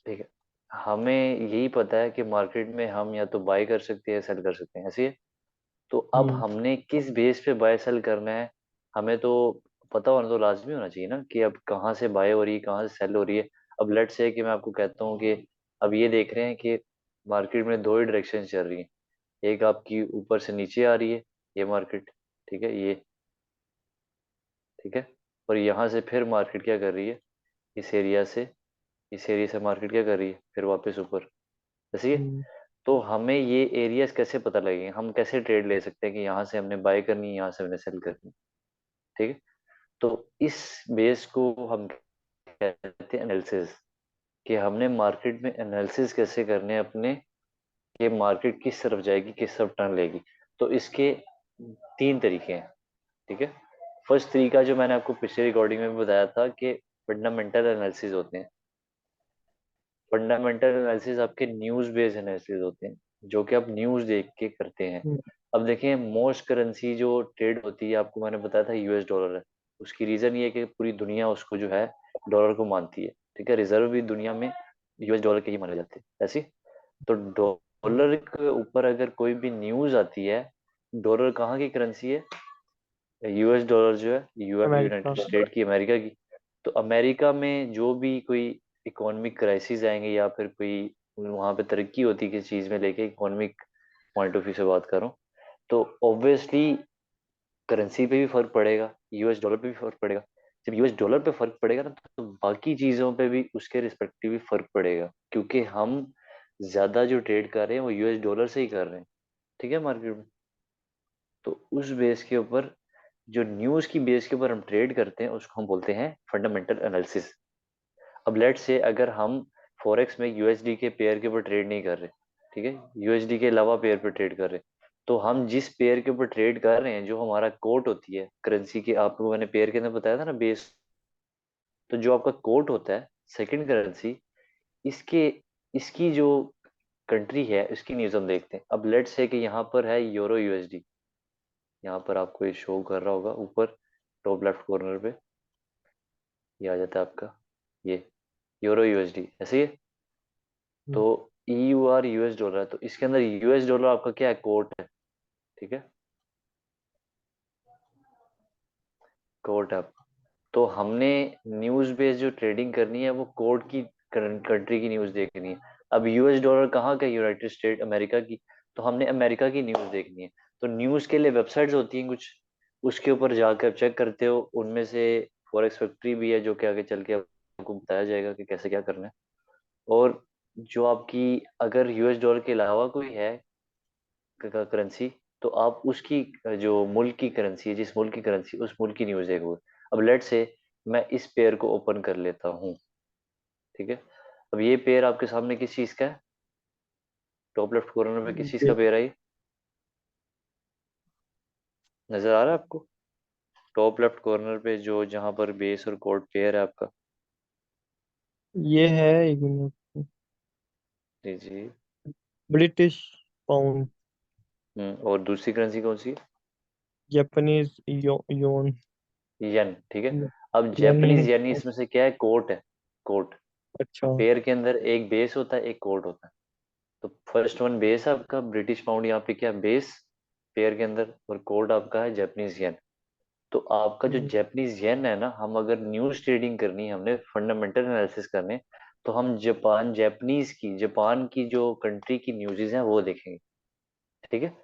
ठीक है, हमें यही पता है कि मार्केट में हम या तो बाय कर सकते हैं, सेल कर सकते हैं, ऐसी है। तो अब हम्म। हमने किस बेस पे बाय सेल करना है, हमें तो पता होना तो लाजमी होना चाहिए ना, कि अब कहाँ से बाय हो रही है, कहाँ से सेल हो रही है। अब लेट्स से कि मैं आपको कहता हूँ कि अब ये देख रहे हैं कि मार्केट में दो ही डायरेक्शन चल रही है। एक आपकी ऊपर से नीचे आ रही है, ये मार्केट, ठीक है, ये, ठीक है। और यहाँ से फिर मार्केट क्या कर रही है, इस एरिया से, इस एरिया से मार्केट क्या कर रही है, फिर वापस ऊपर, जैसे ये। हम्म। तो हमें ये एरियाज कैसे पता लगेंगे, हम कैसे ट्रेड ले सकते हैं कि यहाँ से हमने बाय करनी है, यहाँ से हमने सेल करनी है, ठीक है। तो इस बेस को हम कहते हैं एनालिसिस, कि हमने मार्केट में एनालिसिस कैसे करने हैं अपने, कि मार्केट किस तरफ जाएगी, किस तरफ टर्न लेगी। तो इसके तीन तरीके हैं, ठीक है। फर्स्ट तरीका जो मैंने आपको पिछले रिकॉर्डिंग में भी बताया था कि फंडामेंटल एनालिसिस होते हैं। फंडामेंटल एनालिसिस आपके न्यूज़ बेस्ड एनालिसिस होते हैं, जो कि आप न्यूज़ देख के करते हैं। हम्म। अब देखें, मोस्ट करेंसी जो ट्रेड होती है, आपको मैंने बताया था यूएस डॉलर है। उसकी रीज़न ये है कि पूरी दुनिया उसको जो है डॉलर को मानती है, ठीक है। रिजर्व भी दुनिया में यूएस डॉलर के ही माने जाते हैं, ऐसी। तो डॉलर के ऊपर अगर कोई भी न्यूज़ आती है, डॉलर कहाँ की करेंसी है, यूएस डॉलर जो है अमेरिका। यूनाइटेड स्टेट की, अमेरिका की। तो अमेरिका में जो भी कोई इकोनॉमिक क्राइसिस आएंगे या फिर कोई वहाँ पे तरक्की होती है किसी चीज़ में लेके, इकोनॉमिक पॉइंट ऑफ व्यू से बात करूँ, तो ऑब्वियसली करेंसी पे भी फर्क पड़ेगा, यूएस डॉलर पे भी फर्क पड़ेगा। जब यूएस डॉलर पे फर्क पड़ेगा ना, तो बाकी चीज़ों पे भी उसके रिस्पेक्टिव भी फर्क पड़ेगा, क्योंकि हम ज़्यादा जो ट्रेड कर रहे हैं वो यूएस डॉलर से ही कर रहे हैं, ठीक है, मार्केट में। तो उस बेस के ऊपर, जो न्यूज़ की बेस के ऊपर हम ट्रेड करते हैं, उसको हम बोलते हैं फंडामेंटल एनालिसिस। अब लेट्स से अगर हम फॉरेक्स में यूएसडी के पेयर के ऊपर ट्रेड नहीं कर रहे, ठीक है, यूएसडी के अलावा पेयर पे ट्रेड कर रहे, तो हम जिस पेयर के ऊपर ट्रेड कर रहे हैं, जो हमारा कोट होती है करेंसी की, आपको मैंने पेयर के अंदर बताया था ना, बेस। तो जो आपका कोट होता है, सेकंड करेंसी, इसके इसकी जो कंट्री है उसकी न्यूज़ हम देखते हैं। अब लेट्स से कि यहाँ पर है यूरो यूएसडी, यहाँ पर आपको ये शो कर रहा होगा ऊपर टॉप लेफ्ट कॉर्नर पे, ये आ जाता है आपका, ये यूरो यूएसडी, ऐसे ही है। तो हम्म। EUR यूएस डॉलर है, तो इसके अंदर यूएस डॉलर आपका क्या है, कोट है, ठीक है, कोट है आपका। तो हमने न्यूज़ बेस्ड जो ट्रेडिंग करनी है वो कोट की कंट्री की न्यूज़ देखनी है। अब यूएस डॉलर कहाँ का, यूनाइटेड स्टेट अमेरिका की। तो हमने अमेरिका की न्यूज़ देखनी है। तो न्यूज़ के लिए वेबसाइट्स होती हैं कुछ, उसके ऊपर जाकर चेक करते हो, उनमें से फॉरेक्स फैक्ट्री भी है, जो कि आगे चल के आपको बताया जाएगा कि कैसे क्या करना है। और जो आपकी अगर यूएस डॉलर के अलावा कोई है करेंसी, तो आप उसकी जो मुल्क की करेंसी है, जिस मुल्क की करेंसी, उस मुल्क की न्यूज़ देखोगे। अब लेट से मैं इस पेयर को ओपन कर लेता हूँ, ठीक है। अब ये पेयर आपके सामने किस चीज़ का है, टॉप लेफ्ट कॉर्नर में किस चीज़ का ये पेयर है, ये नजर आ रहा है आपको, टॉप लेफ्ट कॉर्नर पे जो, जहाँ पर बेस और कोड पेयर है आपका। ये है, एक मिनट। जी जी। British pound. और दूसरी करेंसी कौन सी जापानीज योन। है, येन, ठीक है। अब यानी। जैपनीज येन, इसमें से क्या है, कोट है, कोट। अच्छा। पेयर के अंदर एक बेस होता है, एक कोट होता है। तो फर्स्ट वन बेस है आपका ब्रिटिश पाउंड, यहाँ पे क्या बेस पेयर के अंदर, और कोड आपका है जापानीज येन। तो आपका जो हम्म। जापानीज येन है ना, हम अगर न्यूज ट्रेडिंग करनी है, हमने फंडामेंटल एनालिसिस करने, तो हम जापान, जापानीज की, जापान की जो कंट्री की न्यूज़ेस हैं वो देखेंगे, ठीक है।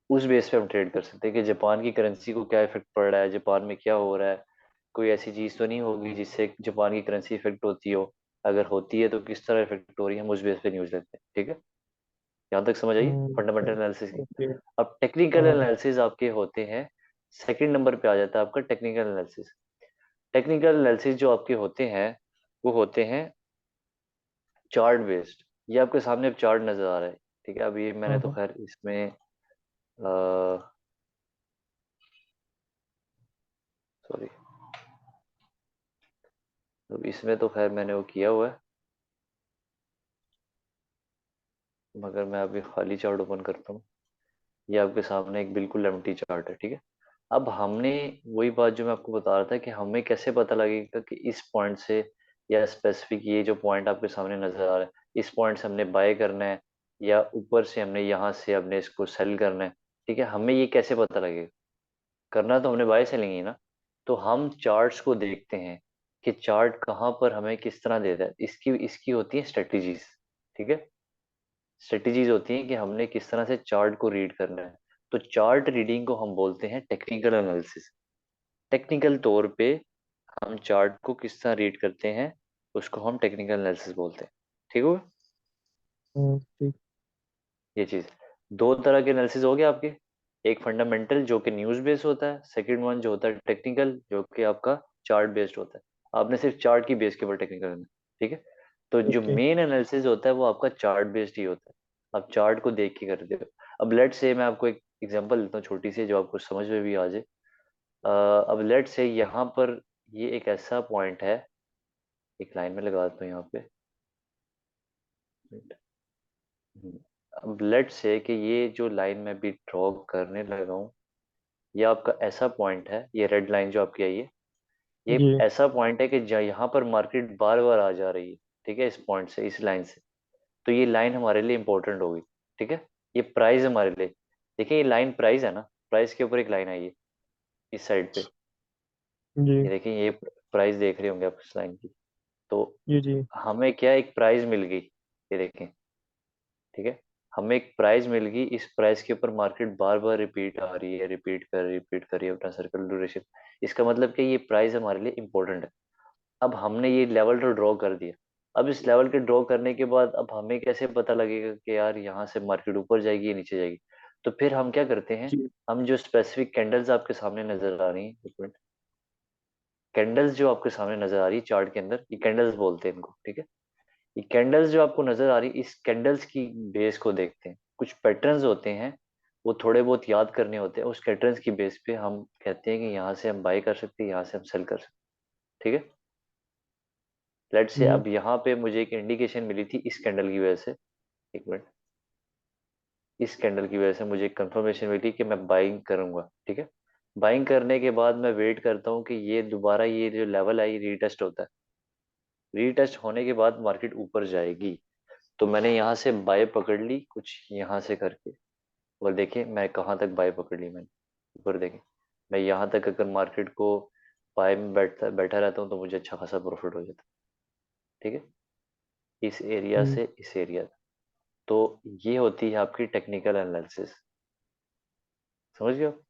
उस बेस पे हम ट्रेड कर सकते हैं कि जापान की करेंसी को क्या इफेक्ट पड़ रहा है, जापान में क्या हो रहा है, कोई ऐसी चीज़ तो नहीं होगी जिससे जापान की करेंसी इफेक्ट होती हो, अगर होती है तो किस तरह इफेक्ट हो रही है, हम उस बेस पे न्यूज़ लेते हैं, ठीक है। यहाँ तक समझ आइए फंडामेंटल एनालिसिस की। ओके। अब टेक्निकल हाँ। एनालिसिस आपके होते हैं, सेकंड नंबर पे आ जाता है आपका टेक्निकल एनालिसिस। टेक्निकल एनालिसिस जो आपके होते हैं, वो होते हैं चार्ट बेस्ड। ये आपके सामने अब चार्ट नजर आ रहा है, ठीक है। अब ये मैंने तो हाँ। खैर इसमें सॉरी, तो इसमें तो खैर मैंने वो किया हुआ है, मगर मैं अभी खाली चार्ट ओपन करता हूँ। ये आपके सामने एक बिल्कुल एम्प्टी चार्ट है, ठीक है। अब हमने वही बात जो मैं आपको बता रहा था कि हमें कैसे पता लगेगा कि इस पॉइंट से या स्पेसिफिक ये जो पॉइंट आपके सामने नजर आ रहा है, इस पॉइंट से हमने बाय करना है, या ऊपर से हमने यहाँ से हमने इसको सेल करना है। ठीक है, हमें ये कैसे पता लगेगा? करना तो हमने बाय सेलिंग ही ना। तो हम चार्ट्स को देखते हैं कि चार्ट कहाँ पर हमें किस तरह देता है, इसकी इसकी होती है स्ट्रेटजीज। ठीक है, स्ट्रेटजीज होती हैं कि हमने किस तरह से चार्ट को रीड करना है। तो चार्ट रीडिंग को हम बोलते हैं टेक्निकल एनालिसिस। टेक्निकल तौर पे हम चार्ट को किस तरह रीड करते हैं, उसको हम टेक्निकल एनालिसिस बोलते हैं। ठीक हो? ठीक। ये चीज, दो तरह के एनालिसिस हो गए आपके। एक फंडामेंटल जो कि न्यूज बेस्ड होता है, सेकंड वन जो होता है टेक्निकल जो कि आपका चार्ट बेस्ड होता है। आपने सिर्फ चार्ट की बेस के ऊपर टेक्निकल करना है। ठीक है, तो जो ओके। मेन एनालिसिस होता है वो आपका चार्ट बेस्ड ही होता है। आप चार्ट को देख के करते हो। अब लेट से मैं आपको एक एग्जांपल देता हूँ छोटी सी, जो आपको समझ में भी आ जाए। अब लेट से यहाँ पर ये एक ऐसा पॉइंट है, एक लाइन में लगा देता हूँ यहाँ पे। अब लेट से कि ये जो लाइन में भी ड्रॉ करने लगा हूँ, ये आपका ऐसा पॉइंट है, ये रेड लाइन जो आपकी आई है, ये जी। ऐसा पॉइंट है कि जहाँ यहाँ पर मार्केट बार बार आ जा रही है। ठीक है, इस पॉइंट से, इस लाइन से। तो ये लाइन हमारे लिए इंपॉर्टेंट होगी। ठीक है, ये प्राइस हमारे लिए, देखिए ये लाइन प्राइस है ना, प्राइस के ऊपर एक लाइन आई है इस साइड पे। जी। ये देखिए, ये प्राइस देख रहे होंगे आप इस लाइन की। तो जी। जी। हमें क्या एक प्राइस मिल गई, ये देखें। ठीक है, हमें एक प्राइस मिल गई, इस प्राइस के ऊपर मार्केट बार बार रिपीट आ रही है, रिपीट कर रही है अपना सर्कल ड्यूरेशन। इसका मतलब कि ये प्राइस हमारे लिए इंपॉर्टेंट है। अब हमने ये लेवल तो ड्रॉ कर दिया। अब इस लेवल के ड्रॉ करने के बाद अब हमें कैसे पता लगेगा कि यार यहाँ से मार्केट ऊपर जाएगी या नीचे जाएगी? तो फिर हम क्या करते हैं, जी। हम जो स्पेसिफिक कैंडल्स आपके सामने नजर आ रही हैं, एक मिनट, कैंडल्स जो आपके सामने नजर आ रही है चार्ट के अंदर, ये कैंडल्स बोलते हैं इनको। ठीक है, ये कैंडल्स जो आपको नजर आ रही है, इस कैंडल्स की बेस को देखते हैं। कुछ पैटर्न्स होते हैं, वो थोड़े बहुत याद करने होते हैं। उस पैटर्न्स की बेस पे हम कहते हैं कि यहाँ से हम बाय कर सकते हैं, यहाँ से हम सेल कर सकते हैं। ठीक है, लेट से जी। अब यहाँ पे मुझे एक इंडिकेशन मिली थी इस कैंडल की वजह से। एक मिनट, इस कैंडल की वजह से मुझे एक कंफर्मेशन मिली कि मैं बाइंग करूंगा। ठीक है, बाइंग करने के बाद मैं वेट करता हूँ कि ये दोबारा ये जो लेवल है ये रीटेस्ट होता है। रीटेस्ट होने के बाद मार्केट ऊपर जाएगी। तो मैंने यहाँ से बाय पकड़ ली कुछ यहाँ से करके। और देखिए मैं कहाँ तक बाय पकड़ ली मैंने, ऊपर देखें। मैं यहाँ तक अगर मार्केट को बाय में बैठता बैठा रहता हूँ तो मुझे अच्छा खासा प्रॉफिट हो जाता है। ठीक है, इस एरिया हम्म। से इस एरिया तक। तो ये होती है आपकी टेक्निकल एनालिसिस। समझ गए आप?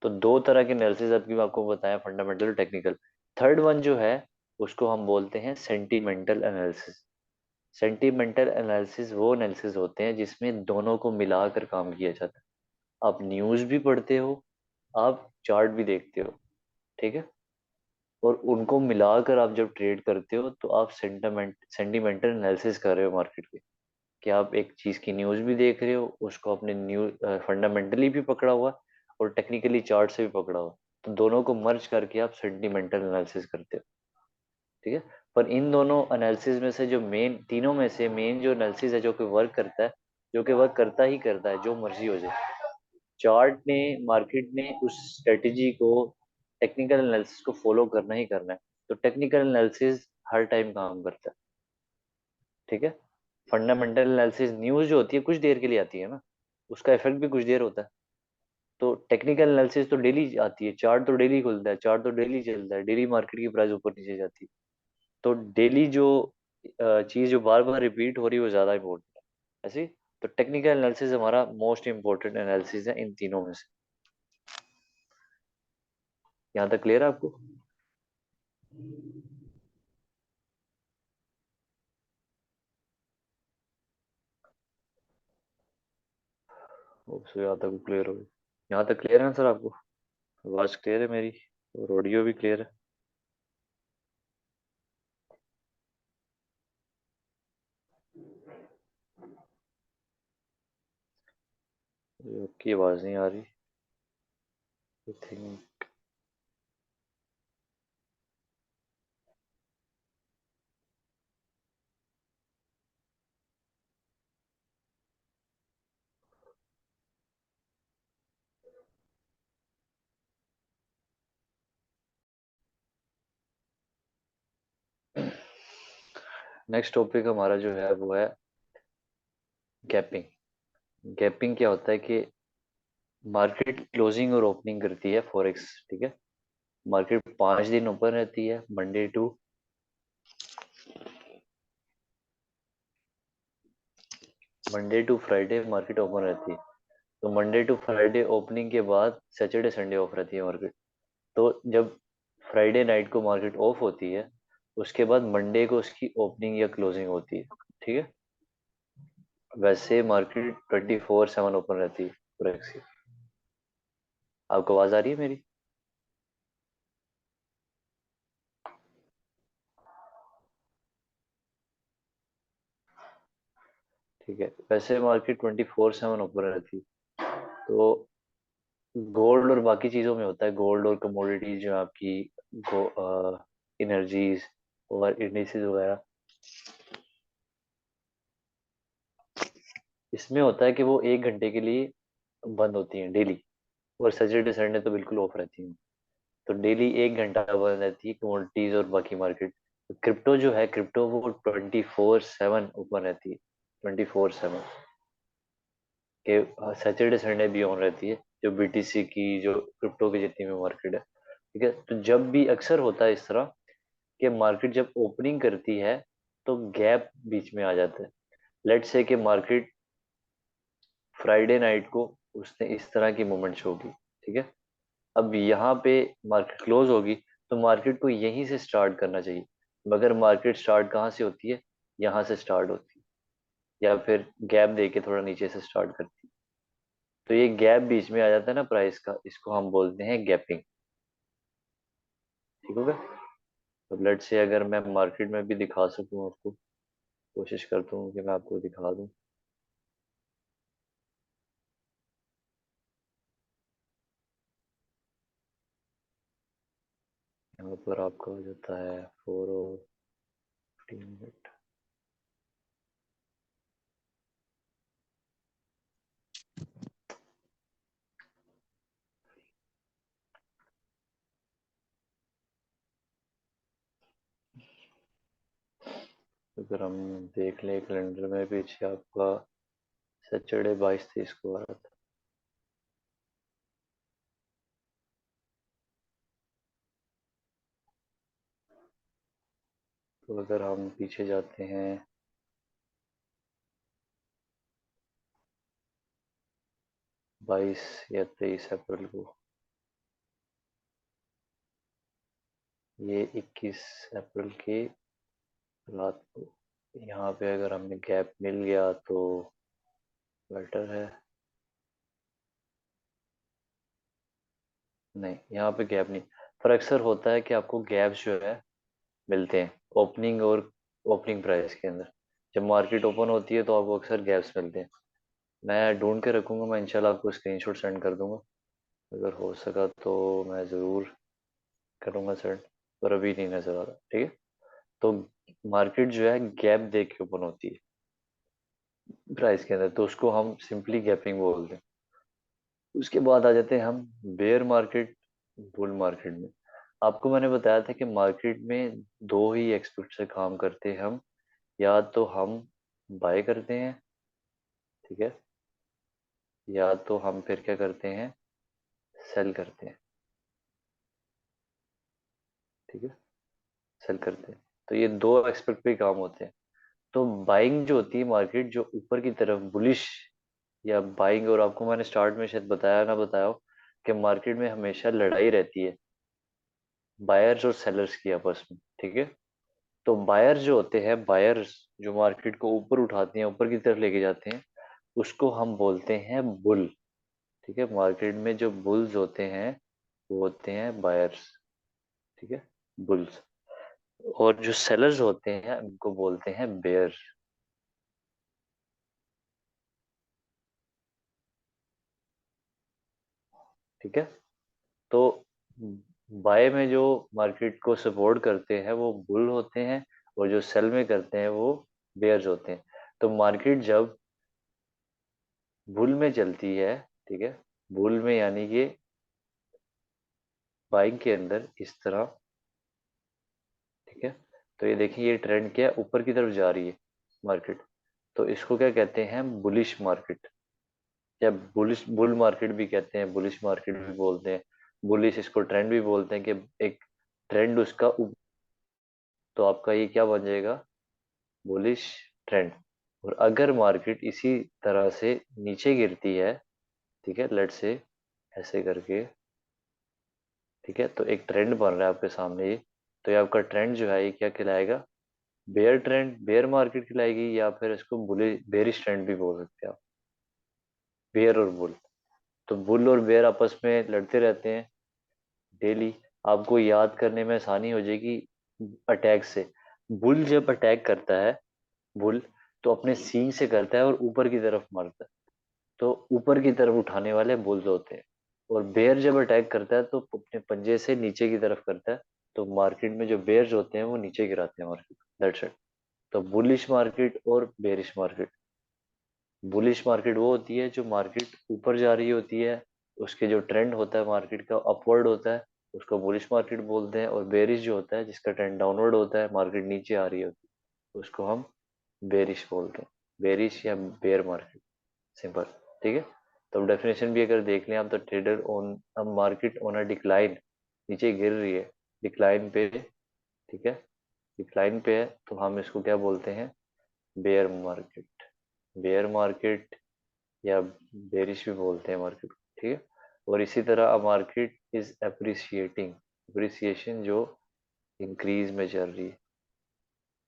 तो दो तरह की एनालिसिस आपकी आपको बताया, फंडामेंटल और टेक्निकल। थर्ड वन जो है उसको हम बोलते हैं सेंटिमेंटल एनालिसिस। सेंटिमेंटल एनालिसिस वो एनालिसिस होते हैं जिसमें दोनों को मिलाकर काम किया जाता है। आप न्यूज़ भी पढ़ते हो, आप चार्ट भी देखते हो। ठीक है, और उनको मिलाकर आप जब ट्रेड करते हो तो आप सेंटिमेंटल एनालिसिस कर रहे हो मार्केट के। कि आप एक चीज़ की न्यूज़ भी देख रहे हो, उसको अपने न्यूज फंडामेंटली भी पकड़ा हुआ और टेक्निकली चार्ट से भी पकड़ा हुआ। तो दोनों को मर्ज करके आप सेंटिमेंटल एनालिसिस करते हो। ठीक है, पर इन दोनों एनालिसिस में से जो मेन, तीनों में से मेन जो एनालिसिस है जो कि वर्क करता है, जो कि वर्क करता ही करता है जो मर्जी हो जाए, चार्ट ने, मार्केट ने उस स्ट्रेटेजी को, टेक्निकल एनालिसिस को फॉलो करना ही करना है। तो टेक्निकल एनालिसिस हर टाइम काम करता है। ठीक है, फंडामेंटल एनालिसिस, न्यूज़ जो होती है कुछ देर के लिए आती है ना, उसका इफेक्ट भी कुछ देर होता है। तो टेक्निकल एनालिसिस तो डेली आती है, चार्ट तो डेली खुलता है, चार्ट तो डेली चलता है, डेली मार्केट की प्राइस ऊपर नीचे जाती है। तो डेली जो चीज़ जो बार बार रिपीट हो रही है वो ज़्यादा इंपॉर्टेंट है ऐसी। तो टेक्निकल एनालिसिस हमारा मोस्ट इंपॉर्टेंट एनालिसिस है इन तीनों में से। यहाँ तक क्लियर है आपको? यहाँ तक क्लियर हो गई? यहाँ तक क्लियर है ना सर आपको? आवाज़ क्लियर है मेरी, और ऑडियो भी क्लियर है? आपकी आवाज़ नहीं आ रही, आई थिंक। नेक्स्ट टॉपिक हमारा जो है वो है गैपिंग। गैपिंग क्या होता है कि मार्केट क्लोजिंग और ओपनिंग करती है फॉरेक्स, ठीक है। मार्केट 5 दिन ओपन रहती है, Monday to Friday market open रहती है। तो मंडे टू फ्राइडे ओपनिंग के बाद सैटरडे संडे ऑफ रहती है मार्केट। तो जब फ्राइडे नाइट को मार्केट ऑफ होती है, उसके बाद मंडे को उसकी ओपनिंग या क्लोजिंग होती है, ठीक है। वैसे मार्केट 24/7 ओपन रहती है फॉरेक्स की। आपको आवाज आ रही है मेरी? ठीक है, वैसे मार्केट 24/7 ओपन रहती है। तो गोल्ड और बाकी चीजों में होता है, गोल्ड और कमोडिटीज जो आपकी एनर्जीज और इंडिसेस वगैरह, इसमें होता है कि वो 1 घंटे के लिए बंद होती हैं डेली। और सैटरडे संडे तो बिल्कुल ऑफ रहती हैं। तो डेली 1 घंटा बंद रहती है कमोडिटीज और बाकी मार्केट। क्रिप्टो जो है, क्रिप्टो वो 24/7 ओपन रहती है, 24/7 के। सैटरडे संडे भी ऑन रहती है, जो बीटीसी की, जो क्रिप्टो की जितनी भी मार्केट है, ठीक है। तो जब भी अक्सर होता है इस तरह कि मार्केट जब ओपनिंग करती है तो गैप बीच में आ जाता है। लेट्स से कि मार्केट फ्राइडे नाइट को उसने इस तरह की मूवमेंट शो की, ठीक है। अब यहाँ पे मार्केट क्लोज होगी, तो मार्केट को यहीं से स्टार्ट करना चाहिए। मगर मार्केट स्टार्ट कहाँ से होती है? यहाँ से स्टार्ट होती है, या फिर गैप दे के थोड़ा नीचे से स्टार्ट करती है। तो ये गैप बीच में आ जाता है ना प्राइस का, इसको हम बोलते हैं गैपिंग। ठीक होगा। तो लेट से अगर मैं मार्केट में भी दिखा सकूं आपको, कोशिश करता हूँ कि मैं आपको दिखा दूं। यहाँ पर आपका हो जाता है 4 और 15 मिनट। अगर हम देख लें कैलेंडर में, पीछे आपका सैटरडे 22-23 को आ रहा था। तो अगर हम पीछे जाते हैं 22 या 23 अप्रैल को, ये 21 अप्रैल की रात को, यहाँ पे अगर हमें गैप मिल गया तो बेटर है। नहीं, यहाँ पे गैप नहीं। पर अक्सर होता है कि आपको गैप्स जो है मिलते हैं ओपनिंग और ओपनिंग प्राइस के अंदर। जब मार्केट ओपन होती है तो आपको अक्सर गैप्स मिलते हैं। मैं ढूंढ के रखूंगा, मैं इंशाल्लाह आपको स्क्रीनशॉट सेंड कर दूंगा। अगर हो सका तो मैं ज़रूर करूंगा सेंड, पर अभी नहीं नज़र आ रहा, ठीक है। तो मार्केट जो है गैप देख के ओपन होती है प्राइस के अंदर, तो उसको हम सिंपली गैपिंग बोलते हैं। उसके बाद आ जाते हैं हम बेयर मार्केट, बुल मार्केट में। आपको मैंने बताया था कि मार्केट में दो ही एक्सपर्ट से काम करते हैं हम। या तो हम बाय करते हैं, ठीक है, या तो हम फिर क्या करते हैं, सेल करते हैं, ठीक है, सेल करते हैं। तो ये दो एक्सपर्ट पे काम होते हैं। तो बाइंग जो होती है मार्केट, जो ऊपर की तरफ बुलिश या बाइंग, और आपको मैंने स्टार्ट में शायद बताया ना बताया हो कि मार्केट में हमेशा लड़ाई रहती है बायर्स और सेलर्स की आपस में, ठीक है। तो बायर्स जो होते हैं, बायर्स जो मार्केट को ऊपर उठाते हैं, ऊपर की तरफ लेके जाते हैं, उसको हम बोलते हैं बुल, ठीक है। मार्केट में जो बुल्स होते हैं वो होते हैं बायर्स, ठीक है, बुल्स। और जो सेलर्स होते हैं उनको बोलते हैं बेयर, ठीक है। तो बाय में जो मार्केट को सपोर्ट करते हैं वो बुल होते हैं, और जो सेल में करते हैं वो बेयर्स होते हैं। तो मार्केट जब बुल में चलती है, ठीक है, बुल में यानी कि बाइंग के अंदर इस तरह, ठीक है, तो ये देखिए ये ट्रेंड क्या है, ऊपर की तरफ जा रही है मार्केट। तो इसको क्या कहते हैं, बुलिश मार्केट, या बुलिश बुल मार्केट भी कहते हैं, बुलिश मार्केट भी बोलते हैं। बुलिश इसको ट्रेंड भी बोलते हैं कि एक ट्रेंड उसका तो आपका ये क्या बन जाएगा, बुलिश ट्रेंड। और अगर मार्केट इसी तरह से नीचे गिरती है, ठीक है, लेट से ऐसे करके, ठीक है, तो एक ट्रेंड बन रहा है आपके सामने ये। तो ये आपका ट्रेंड जो है ये क्या कहलाएगा, बेयर ट्रेंड, बेयर मार्केट कहलाएगी, या फिर इसको बुलिश बेरिश ट्रेंड भी बोल सकते हैं आप। बेयर और बुल, तो बुल और बेयर आपस में लड़ते रहते हैं डेली। आपको याद करने में आसानी हो जाएगी अटैक से। बुल जब अटैक करता है, बुल तो अपने सींग से करता है और ऊपर की तरफ मारता है, तो ऊपर की तरफ उठाने वाले बुल्स होते हैं। और बेयर जब अटैक करता है तो अपने पंजे से नीचे की तरफ करता है, तो मार्केट में जो बेयर्स होते हैं वो नीचे गिराते हैं मार्केट, दैट्स इट। तो बुलिश मार्केट और बेरिश मार्केट, बुलिश मार्केट वो होती है जो मार्केट ऊपर जा रही होती है, उसके जो ट्रेंड होता है मार्केट का अपवर्ड होता है, उसको बुलिश मार्केट बोलते हैं। और बेरिश जो होता है जिसका ट्रेंड डाउनवर्ड होता है, मार्केट नीचे आ रही होती है, उसको हम बेरिश बोलते हैं, बेरिश या बेयर मार्केट, सिंपल। ठीक है, तो डेफिनेशन भी अगर देख लें आप, तो trader on a market on a decline, नीचे गिर रही है, डिक्लाइन पे, ठीक है, डिक्लाइन पे है, तो हम इसको क्या बोलते हैं, बेयर मार्केट, बेयर मार्केट या बेरिश भी बोलते हैं मार्केट को, ठीक है। और इसी तरह a market is appreciating, appreciation जो इंक्रीज में चल रही है,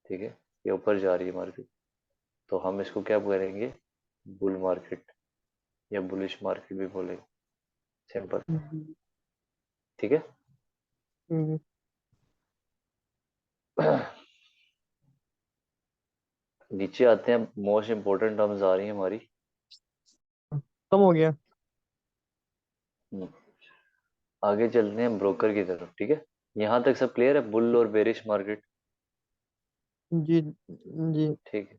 ठीक है, ये ऊपर जा रही है मार्केट, तो हम इसको क्या बोलेंगे, बुल मार्केट या बुलिश मार्केट भी बोलेंगे, सिंपल। हम्म, ठीक है। हम्म, नीचे आते हैं, मोस्ट इंपॉर्टेंट टर्म्स आ रही हैं हमारी। कम हो गया। हम्म, आगे चलते हैं ब्रोकर की तरफ, ठीक है। यहाँ तक सब क्लियर है, बुल और बेरिश मार्केट, जी जी। ठीक है।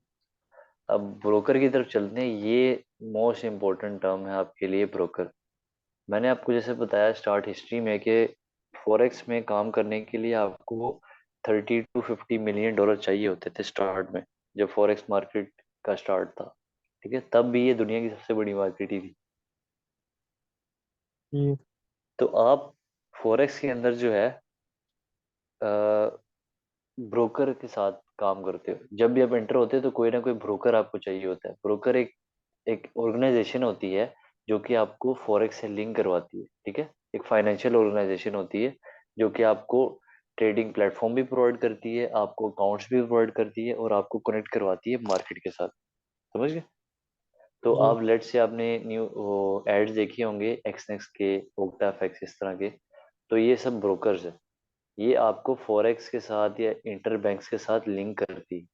अब ब्रोकर की तरफ चलते हैं, ये मोस्ट इंपॉर्टेंट टर्म है आपके लिए, ब्रोकर। मैंने आपको जैसे बताया स्टार्ट हिस्ट्री में कि फॉरेक्स में काम करने के लिए आपको 30 to 50 मिलियन डॉलर चाहिए होते थे स्टार्ट में, जब फॉरेक्स मार्केट का स्टार्ट था, ठीक है, तब भी ये दुनिया की सबसे बड़ी मार्केट ही थी। जी तो आप फॉरेक्स के अंदर जो है ब्रोकर के साथ काम करते हो, जब भी आप एंटर होते हो तो कोई ना कोई ब्रोकर आपको चाहिए होता है। ब्रोकर एक एक ऑर्गेनाइजेशन होती है जो कि आपको फॉरेक्स से लिंक करवाती है, ठीक है, एक फाइनेंशियल ऑर्गेनाइजेशन होती है जो कि आपको ट्रेडिंग प्लेटफॉर्म भी प्रोवाइड करती है, आपको अकाउंट्स भी प्रोवाइड करती है, और आपको कनेक्ट करवाती है मार्केट के साथ, समझ गए। तो जी। आप लेट से आपने न्यू एड्स देखे होंगे एक्सनेक्स के, ओक्टाफेक्स, इस तरह के, तो ये सब ब्रोकर्स है। ये आपको फॉरेक्स के साथ या इंटर बैंक्स के साथ लिंक करती है।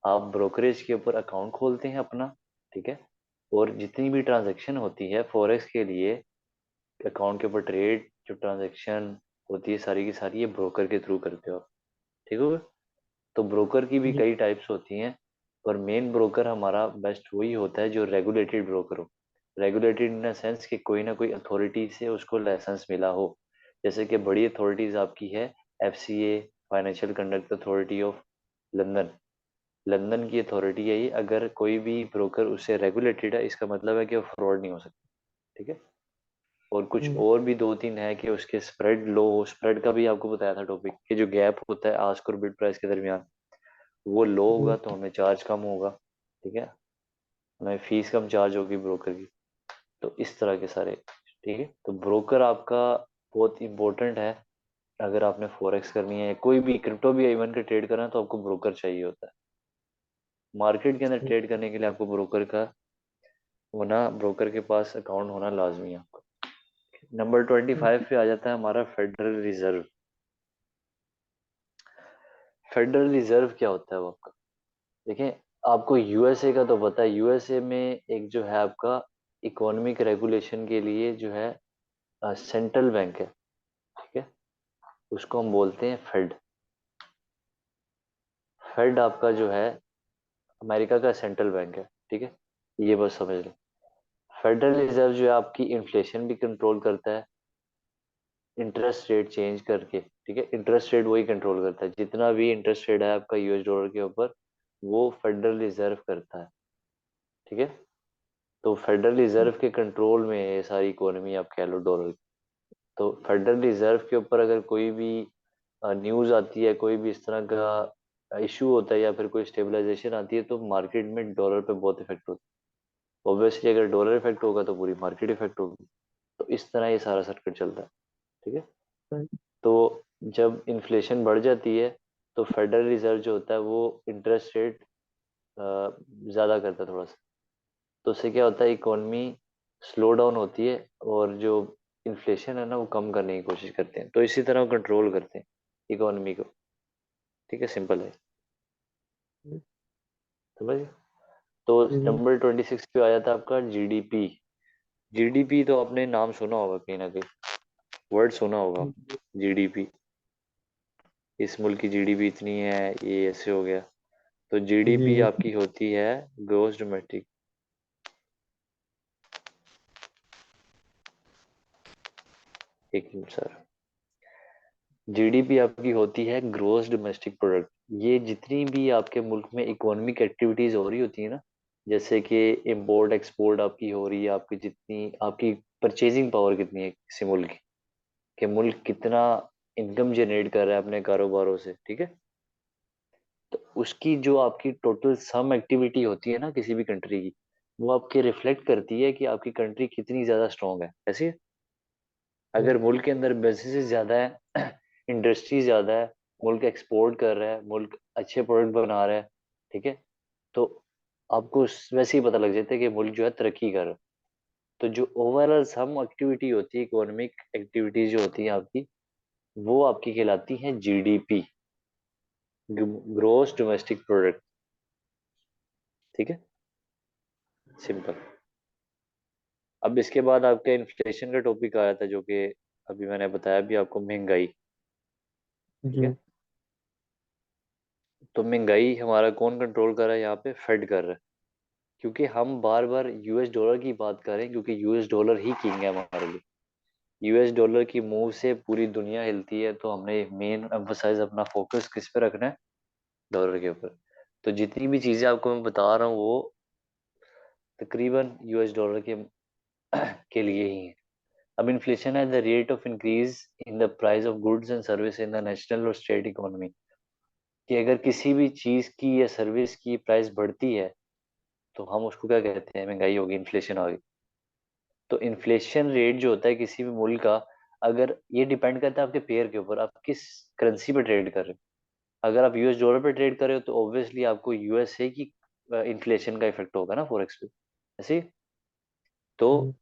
आप ब्रोकरेज के ऊपर अकाउंट खोलते हैं अपना, ठीक है, और जितनी भी ट्रांजैक्शन होती है फॉरेक्स के लिए, अकाउंट के ऊपर ट्रेड जो ट्रांजैक्शन होती है सारी की सारी, ये ब्रोकर के थ्रू करते हो आप, ठीक हो। तो ब्रोकर की भी जी कई टाइप्स होती हैं, पर मेन ब्रोकर हमारा बेस्ट वही होता है जो रेगुलेटेड ब्रोकर हो। रेगुलेटेड इन द सेंस कि कोई ना कोई अथॉरिटी से उसको लाइसेंस मिला हो। जैसे कि बड़ी अथॉरिटीज आपकी है, FCA, financial conduct authority of London, London की अथॉरिटी है ये। अगर कोई भी ब्रोकर उससे रेगुलेटेड है, इसका मतलब है कि वो फ्रॉड नहीं हो सकता, ठीक है। और कुछ जी और भी दो तीन है कि उसके स्प्रेड लो हो, स्प्रेड का भी आपको बताया था टॉपिक, कि जो गैप होता है आस्क और बिड प्राइस के दरमियान, वो लो होगा जी। तो हमें चार्ज कम होगा, ठीक है, हमें फीस कम चार्ज होगी ब्रोकर की। तो इस तरह के सारे, ठीक है। तो ब्रोकर आपका बहुत इंपॉर्टेंट है। अगर आपने फॉरेक्स करनी है, कोई भी क्रिप्टो भी इवन का ट्रेड करना है, तो आपको ब्रोकर चाहिए होता है। मार्केट के अंदर ट्रेड करने के लिए आपको ब्रोकर का होना, ब्रोकर के पास अकाउंट होना लाजमी है आपको। नंबर 25 पे आ जाता है हमारा फेडरल रिजर्व। फेडरल रिजर्व क्या होता है वो आपका, देखें, आपको यूएसए का तो पता है, यूएसए में एक जो है आपका इकोनॉमिक रेगुलेशन के लिए जो है सेंट्रल बैंक है, ठीक है, उसको हम बोलते हैं फेड। फेड आपका जो है अमेरिका का सेंट्रल बैंक है, ठीक है, ये बस समझ लें। फेडरल रिजर्व जो है आपकी इन्फ्लेशन भी कंट्रोल करता है, इंटरेस्ट रेट चेंज करके, ठीक है, इंटरेस्ट रेट वही कंट्रोल करता है, जितना भी इंटरेस्ट रेट है आपका यूएस डॉलर के ऊपर, वो फेडरल रिजर्व करता है। ठीक है, तो फेडरल रिजर्व के कंट्रोल में है ये सारी इकोनॉमी, आप कह लो डॉलर। तो फेडरल रिजर्व के ऊपर अगर कोई भी न्यूज़ आती है, कोई भी इस तरह का इशू होता है या फिर कोई स्टेबलाइजेशन आती है, तो मार्केट में डॉलर पे बहुत इफेक्ट होता है। ऑब्वियसली अगर डॉलर इफेक्ट होगा तो पूरी मार्केट इफेक्ट होगी। तो इस तरह ये सारा सर्किट चलता है। ठीक है, तो जब इन्फ्लेशन बढ़ जाती है तो फेडरल रिजर्व जो होता है वो इंटरेस्ट रेट ज़्यादा करता है थोड़ा सा। तो उससे क्या होता है, इकोनॉमी स्लो डाउन होती है, और जो इन्फ्लेशन है ना वो कम करने की कोशिश करते हैं, तो इसी तरह वो कंट्रोल करते हैं इकोनॉमी को। ठीक है, सिंपल है, समझ गए? तो जी नंबर 26 पे आ जाता है आपका जीडीपी। जीडीपी तो आपने नाम सुना होगा, कहीं ना कहीं वर्ड सुना होगा। जी जीडीपी, इस मुल्क की जीडीपी इतनी है, ये ऐसे हो गया। तो जी जीडीपी जी आपकी होती है ग्रोस डोमेस्टिक, एक मिनट सर, जीडीपी आपकी होती है ग्रोस डोमेस्टिक प्रोडक्ट। ये जितनी भी आपके मुल्क में इकोनॉमिक एक्टिविटीज हो रही होती है ना, जैसे कि इंपोर्ट एक्सपोर्ट आपकी हो रही है, आपकी जितनी आपकी परचेजिंग पावर कितनी है किसी मुल्क की, कि मुल्क कितना इनकम जनरेट कर रहा है अपने कारोबारों से। ठीक है, तो उसकी जो आपकी टोटल सम एक्टिविटी होती है ना किसी भी कंट्री की, वो आपके रिफ्लेक्ट करती है कि आपकी कंट्री कितनी ज्यादा स्ट्रांग है। ऐसे अगर मुल्क के अंदर बिजनेसेस ज़्यादा है, इंडस्ट्री ज़्यादा है, मुल्क एक्सपोर्ट कर रहा है, मुल्क अच्छे प्रोडक्ट बना रहा है, ठीक है, तो आपको वैसे ही पता लग जाता है कि मुल्क जो है तरक्की कर रहा है। तो जो ओवरऑल सम एक्टिविटी होती है, इकोनॉमिक एक्टिविटीज जो होती है आपकी, वो आपकी कहलाती है जीडीपी, ग्रोस डोमेस्टिक प्रोडक्ट। ठीक है, सिंपल। अब इसके बाद आपका इन्फ्लेशन का टॉपिक आया था, जो कि अभी मैंने बताया भी आपको, महंगाई। ठीक है, जी तो महंगाई हमारा कौन कंट्रोल कर रहा है यहाँ पे? फेड कर रहा है। क्योंकि हम बार बार यूएस डॉलर की बात करें, क्योंकि यूएस डॉलर ही किंग है हमारे लिए। यूएस डॉलर की मूव से पूरी दुनिया हिलती है, तो हमने मेन एम्फोसाइज अपना फोकस किस पे रखना है? डॉलर के ऊपर। तो जितनी भी चीजें आपको मैं बता रहा हूँ वो तकरीबन यूएस डॉलर के लिए ही है। अब इन्फ्लेशन है the rate of increase in the price of goods and service in the national और स्टेट इकोनॉमी, कि अगर किसी भी चीज की या सर्विस की प्राइस बढ़ती है तो हम उसको क्या कहते हैं? महंगाई होगी, इन्फ्लेशन होगी। तो इन्फ्लेशन रेट जो होता है किसी भी मुल्क का, अगर ये डिपेंड करता है आपके पेयर के ऊपर, आप किस करेंसी पे ट्रेड कर रहे हो। अगर आप यूएस डॉलर पे ट्रेड कर रहे हो तो ऑब्वियसली आपको यूएसए की इन्फ्लेशन का इफेक्ट होगा ना फॉरेक्स पे, ऐसे ही। तो जी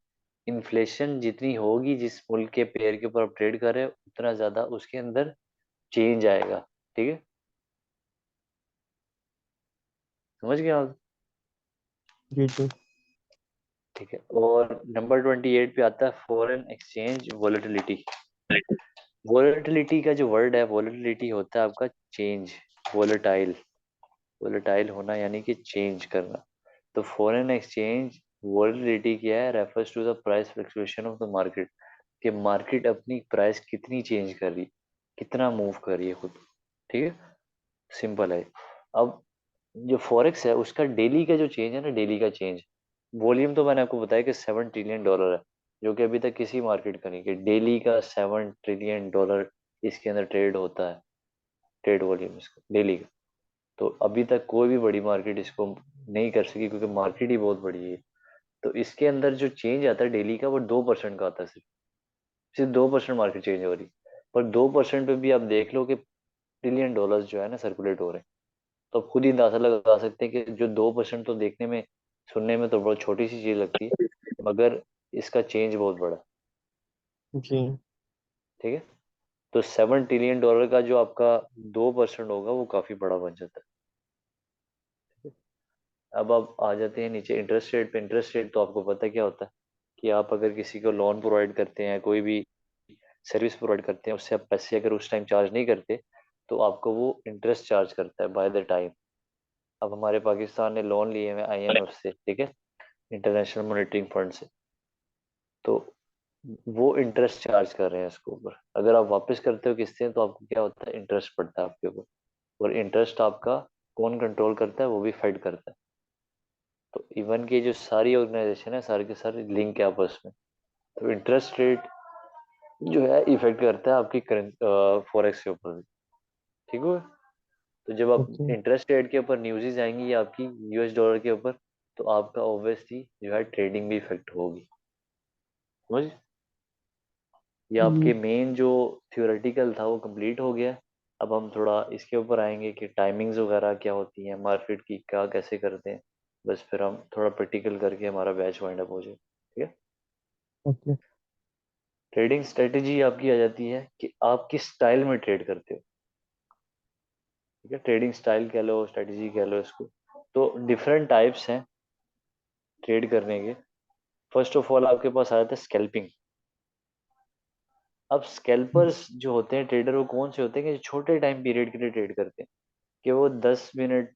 इन्फ्लेशन जितनी होगी जिस मुल्क के पेयर के ऊपर आप ट्रेड कर रहे हो, उतना ज्यादा उसके अंदर चेंज आएगा। ठीक है, समझ गए आप? जी जी ठीक है, और नंबर 28 पे आता है फॉरेन एक्सचेंज वॉलेटिलिटी। वॉलेटिलिटी का जो वर्ड है, वॉलेटिलिटी होता है आपका चेंज, वॉलेटाइल। वॉलेटाइल होना यानी कि चेंज करना। तो फॉरेन एक्सचेंज वॉलेटिलिटी क्या है? Refers to the price fluctuation of the market, कि मार्केट अपनी प्राइस कितनी चेंज कर रही, कितना मूव कर रही है खुद। ठीक है, सिंपल है। अब जो फॉरेक्स है उसका डेली का जो चेंज है ना, डेली का चेंज, वॉल्यूम तो मैंने आपको बताया कि $7 ट्रिलियन है, जो कि अभी तक किसी मार्केट का नहीं, कि डेली का $7 ट्रिलियन इसके अंदर ट्रेड होता है, ट्रेड वॉल्यूम इसका डेली का। तो अभी तक कोई भी बड़ी मार्केट इसको नहीं कर सकी, क्योंकि मार्केट ही बहुत बड़ी है। तो इसके अंदर जो चेंज आता है डेली का, वो 2% का आता है, सिर्फ सिर्फ 2% मार्केट चेंज हो रही। पर 2% पे भी आप देख लो कि $ट्रिलियन जो है ना सर्कुलेट हो रहे हैं। तो आप खुद ही अंदाजा लगा सकते हैं कि जो 2% तो देखने में, सुनने में तो बहुत छोटी सी चीज लगती है, मगर इसका चेंज बहुत बड़ा है। जी ठीक है, तो $7 ट्रिलियन का जो आपका 2% होगा, वो काफी बड़ा बन जाता है। अब आप आ जाते हैं नीचे इंटरेस्ट रेट पे। इंटरेस्ट रेट तो आपको पता है क्या होता है, कि आप अगर किसी को लोन प्रोवाइड करते हैं, कोई भी सर्विस प्रोवाइड करते हैं, उससे आप पैसे अगर उस टाइम चार्ज नहीं करते, तो आपको वो इंटरेस्ट चार्ज करता है बाय द टाइम। अब हमारे पाकिस्तान ने लोन लिए हुए आईएमएफ से, ठीक है, इंटरनेशनल मॉनेटरी फंड से। तो वो इंटरेस्ट चार्ज कर रहे हैं इसके ऊपर। अगर आप वापस करते हो किस्तें तो आपको क्या होता है, इंटरेस्ट पड़ता है आपके ऊपर। और इंटरेस्ट आपका कौन कंट्रोल करता है, वो भी फेड करता है। तो इवन की जो सारी ऑर्गेनाइजेशन है, सारे के सारे लिंक है आपस में। तो इंटरेस्ट रेट जो है इफेक्ट करता है आपकी करंट फॉरेक्स के ऊपर भी। ठीक है। तो जब आप ओके। इंटरेस्ट रेट के ऊपर न्यूज़ आएंगी आपकी यूएस डॉलर के ऊपर, तो आपका ऑब्वियसली जो है ट्रेडिंग भी इफेक्ट होगी। समझ। ये जी। आपके मेन जो थियोरेटिकल था वो कंप्लीट हो गया है। अब हम थोड़ा इसके ऊपर आएंगे कि टाइमिंग्स वगैरह क्या होती हैं मार्केट की, क्या कैसे करते हैं। बस फिर हम थोड़ा प्रैक्टिकल करके हमारा बैच वाइंड अप हो जाए, ठीक है। ओके। ट्रेडिंग स्ट्रेटेजी आपकी आ जाती है कि आप किस स्टाइल में ट्रेड करते हो। ठीक है, ट्रेडिंग स्टाइल कह लो, स्ट्रेटेजी कह लो इसको। तो डिफरेंट टाइप्स हैं ट्रेड करने के। फर्स्ट ऑफ ऑल आपके पास आ जाता है स्कैल्पिंग। अब स्कैल्पर्स जो होते हैं ट्रेडर, वो कौन से होते हैं कि जो छोटे टाइम पीरियड के लिए ट्रेड करते हैं। कि वो 10 मिनट,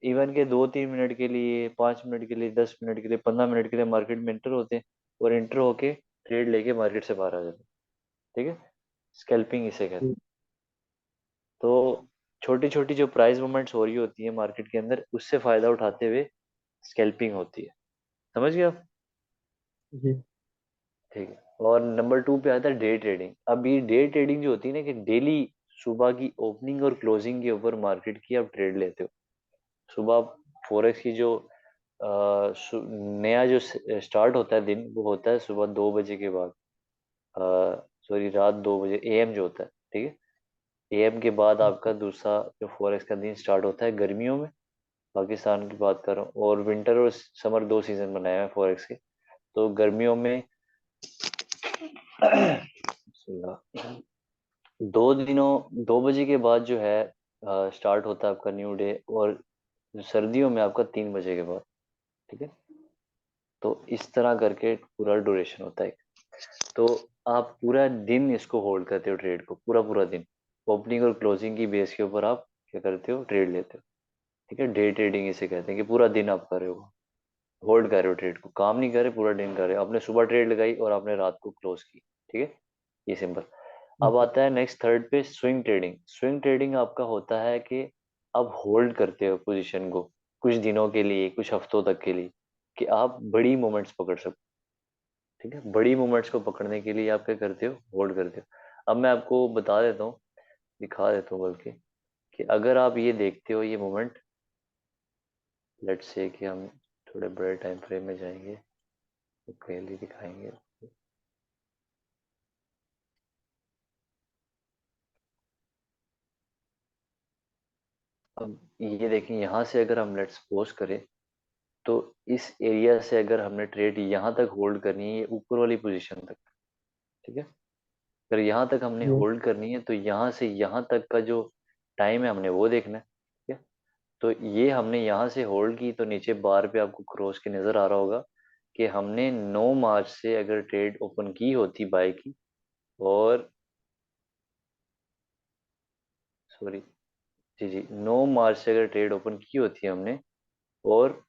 इवन के 2-3 मिनट के लिए, 5 मिनट के लिए, 10 मिनट के लिए, 15 मिनट के लिए मार्केट में इंटर होते हैं। और इंटर होके ट्रेड लेके मार्केट से बाहर आ जाते हैं। ठीक है, स्कैल्पिंग इसे कहते जी। हैं। तो छोटी छोटी जो प्राइस मूवमेंट्स हो रही होती है मार्केट के अंदर, उससे फायदा उठाते हुए स्कैल्पिंग होती है। समझ गए आप। जी। ठीक है। और नंबर 2 पे आता है डे ट्रेडिंग। अब ये डे ट्रेडिंग जो होती है ना, कि डेली सुबह की ओपनिंग और क्लोजिंग के ऊपर मार्केट की आप ट्रेड लेते हो। सुबह फॉरेक्स की जो नया जो स्टार्ट होता है दिन, वो होता है सुबह 2 बजे के बाद। सॉरी, रात 2 बजे एएम जो होता है। ठीक है, एएम के बाद आपका दूसरा जो फॉरेक्स का दिन स्टार्ट होता है गर्मियों में। पाकिस्तान की बात कर रहा हूँ, और विंटर और समर 2 सीजन बनाए हैं फॉरेक्स के। तो गर्मियों में 2 बजे के बाद जो है स्टार्ट होता है आपका न्यू डे। और सर्दियों में आपका 3 बजे के बाद। ठीक है। तो इस तरह करके पूरा ड्यूरेशन होता है। तो आप पूरा दिन इसको होल्ड करते हो, ट्रेड को पूरा पूरा दिन। ओपनिंग और क्लोजिंग की बेस के ऊपर आप क्या करते हो, ट्रेड लेते हो। ठीक है, डे ट्रेडिंग इसे कहते हैं कि पूरा दिन आप कर रहे हो, होल्ड कर रहे हो ट्रेड को, काम नहीं कर रहे, पूरा दिन कर रहे हो। आपने सुबह ट्रेड लगाई और आपने रात को क्लोज की। ठीक है, ये सिंपल। अब ओके। आता है नेक्स्ट थर्ड पे स्विंग ट्रेडिंग। स्विंग ट्रेडिंग आपका होता है कि आप होल्ड करते हो पोजीशन को कुछ दिनों के लिए, कुछ हफ्तों तक के लिए, कि आप बड़ी मोमेंट्स पकड़ सको। ठीक है, बड़ी मोमेंट्स को पकड़ने के लिए आप क्या करते हो, होल्ड करते हो। अब मैं आपको बता देता हूँ, दिखा देता हूँ बल्कि, कि अगर आप ये देखते हो ये मोमेंट, लेट्स से कि हम थोड़े बड़े टाइम फ्रेम में जाएंगे तो क्लियरली दिखाएंगे। अब ये देखें, यहाँ से अगर हम लेट्स सपोज करें, तो इस एरिया से अगर हमने ट्रेड यहाँ तक होल्ड करनी है, ये ऊपर वाली पोजीशन तक। ठीक है, अगर यहाँ तक हमने जी। होल्ड करनी है तो यहाँ से यहाँ तक का जो टाइम है हमने वो देखना है। ठीक है, तो ये हमने यहाँ से होल्ड की, तो नीचे बार पे आपको क्रॉस के नज़र आ रहा होगा कि हमने 9 मार्च से अगर ट्रेड ओपन की होती बाय की, और सॉरी, जी जी, 9 मार्च से अगर ट्रेड ओपन की होती हमने, और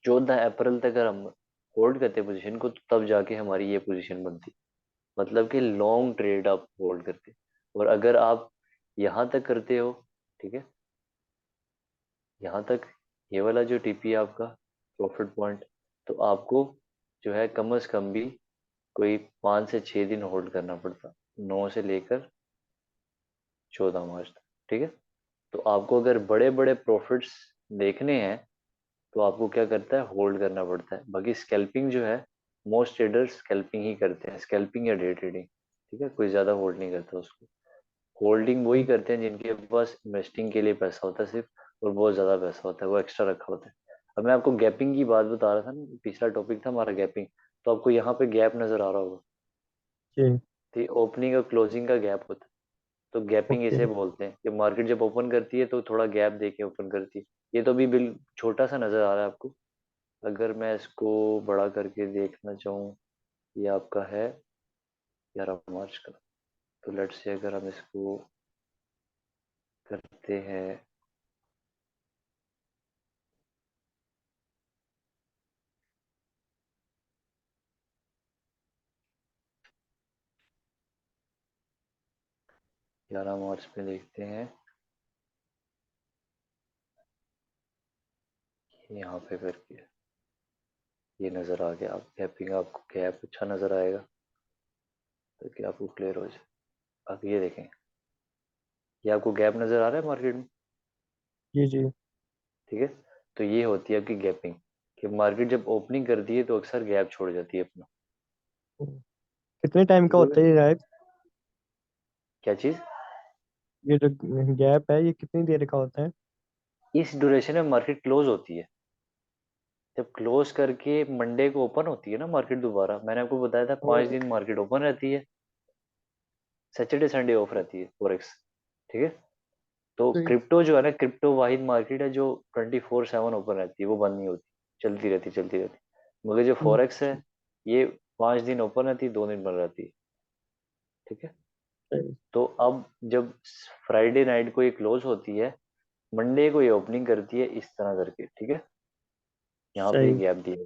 14 अप्रैल तक अगर हम होल्ड करते पोजीशन को, तो तब जाके हमारी ये पोजीशन बनती। मतलब कि लॉन्ग ट्रेड आप होल्ड करते। और अगर आप यहाँ तक करते हो, ठीक है, यहाँ तक, ये वाला जो टीपी है आपका प्रॉफिट पॉइंट, तो आपको जो है कम से कम भी कोई 5 से 6 दिन होल्ड करना पड़ता, 9 से लेकर 14 मार्च तक। ठीक है, तो आपको अगर बड़े बड़े प्रॉफिट्स देखने हैं, तो आपको क्या करता है, होल्ड करना पड़ता है। बाकी स्कैल्पिंग जो है, मोस्ट ट्रेडर्स स्कैल्पिंग ही करते हैं, स्कैल्पिंग या डे ट्रेडिंग। ठीक है, कोई ज़्यादा होल्ड नहीं करता उसको। होल्डिंग वही करते हैं जिनके पास इन्वेस्टिंग के लिए पैसा होता है सिर्फ, और बहुत ज़्यादा पैसा होता है, वो एक्स्ट्रा रखा होता है। अब मैं आपको गैपिंग की बात बता रहा था ना, पिछला टॉपिक था हमारा गैपिंग। तो आपको यहाँ पे गैप नज़र आ रहा होगा। जी। तो ओपनिंग और क्लोजिंग का गैप होता है। तो गैपिंग ओके। इसे बोलते हैं कि मार्केट जब ओपन करती है तो थोड़ा गैप दे के ओपन करती है। ये तो अभी बिल छोटा सा नज़र आ रहा है आपको। अगर मैं इसको बड़ा करके देखना चाहूँ, ये आपका है 11 मार्च का। तो लेट्स से अगर हम इसको करते हैं, 11 मार्च पे देखते हैं। यहाँ पे करके ये नज़र आ गया। आप गैपिंग, आपको गैप अच्छा नज़र आएगा ताकि आपको क्लियर हो जाए। अब ये देखें, ये आपको गैप नज़र आ रहा है मार्केट में। जी जी। ठीक है, तो ये होती है आपकी गैपिंग, कि मार्केट जब ओपनिंग करती है तो अक्सर गैप छोड़ जाती है अपना। कितने टाइम ठीक का हो होता गया। है ये गैप? क्या चीज़? ये जो गैप है ये कितनी देर का होता है? इस ड्यूरेशन में मार्केट क्लोज होती है। जब क्लोज करके मंडे को ओपन होती है ना मार्केट, दोबारा मैंने आपको बताया था ओ, 5 दिन मार्केट ओपन रहती है। सैटरडे संडे ऑफ रहती है फॉरेक्स। ठीक है, तो सही। क्रिप्टो जो है ना, क्रिप्टो वाहिद मार्केट है जो 24/7 ओपन रहती है, वो बंद नहीं होती, चलती रहती चलती रहती। मगर जो फॉरेक्स है, ये 5 दिन ओपन रहती है, 2 दिन बंद रहती है। ठीक है, सही। तो अब जब फ्राइडे नाइट को ये क्लोज होती है, मंडे को ये ओपनिंग करती है इस तरह करके। ठीक है, यहाँ पे सही। गैप दिया है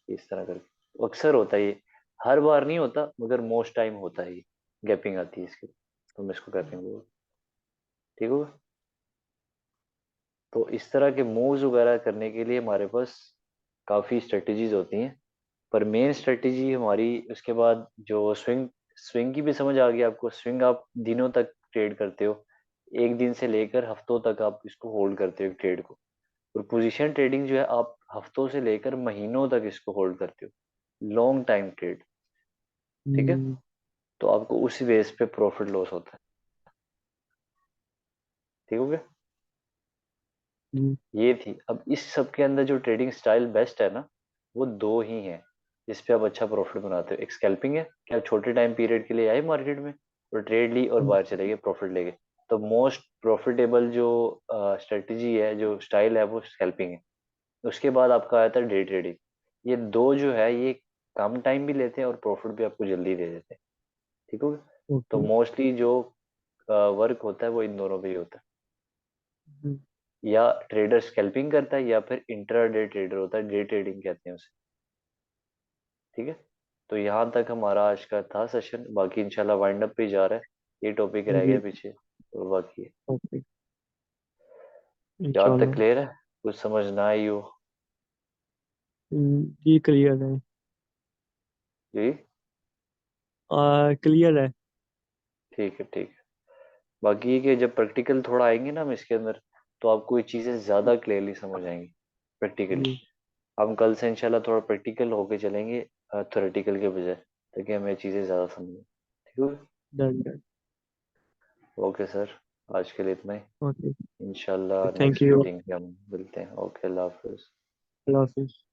इस तरह करके। अक्सर होता है ये, हर बार नहीं होता मगर मोस्ट टाइम होता है ये, गैपिंग आती है इसकी, तो मैं इसको गैपिंग बोल। ठीक होगा। तो इस तरह के मूव्स वगैरह करने के लिए हमारे पास काफ़ी स्ट्रेटजीज होती हैं। पर मेन स्ट्रेटजी हमारी, उसके बाद जो स्विंग, स्विंग की भी समझ आ गई आपको। स्विंग आप दिनों तक ट्रेड करते हो, एक दिन से लेकर हफ्तों तक आप इसको होल्ड करते हो ट्रेड को। और पोजीशन ट्रेडिंग जो है, आप हफ्तों से लेकर महीनों तक इसको होल्ड करते हो, लॉन्ग टाइम ट्रेड। ठीक है, हम्म, तो आपको उसी बेस पे प्रॉफिट लॉस होता है। ठीक हो गया। हम्म, ये थी। अब इस सब के अंदर जो ट्रेडिंग स्टाइल बेस्ट है ना, वो दो ही हैं जिस पे आप अच्छा प्रॉफिट बनाते हो। एक स्कैल्पिंग है कि आप छोटे टाइम पीरियड के लिए आए मार्केट में और ट्रेड ली और हम्म, बाहर चले गए प्रॉफिट लेके। तो मोस्ट प्रॉफिटेबल जो स्ट्रेटजी है, जो स्टाइल है, वो स्कैल्पिंग है। उसके बाद आपका आया था डे ट्रेडिंग। ये दो जो है, ये कम टाइम भी लेते हैं और प्रॉफिट भी आपको जल्दी दे देते हैं। ठीक हो गया। तो ओके। मोस्टली जो वर्क होता है वो इन दोनों पे ही होता है। हम्म, या ट्रेडर स्कैल्पिंग करता है या फिर इंट्राडे ट्रेडर होता है, डे ट्रेडिंग कहते हैं उसे। ठीक है, तो यहाँ तक हमारा आज का था सेशन। बाकी इंशाल्लाह वाइंड अप पे जा रहा है, ये टॉपिक रह गया जी। पीछे और बाकी ओके। यहाँ तक इंशाल्लाह। क्लियर है। कुछ समझ ना आई हो? जी क्लियर है। जी, क्लियर है। ठीक है ठीक है। बाकी ये कि जब प्रैक्टिकल थोड़ा आएंगे ना हम इसके अंदर, तो आपको ये चीज़ें ज़्यादा क्लियरली समझ आएंगी प्रैक्टिकली। जी। हम कल से इंशाल्लाह थोड़ा प्रैक्टिकल होके चलेंगे थ्योरेटिकल के बजाय, ताकि हमें चीज़ें ज़्यादा समझें। ठीक है। Done done. ओके सर, आज के लिए इतना ही। ओके। इंशाल्लाह थैंक नेक्स्ट यू। मीटिंग पे हम मिलते हैं। ओके, अल्लाह हाफिज़। अल्लाह हाफिज।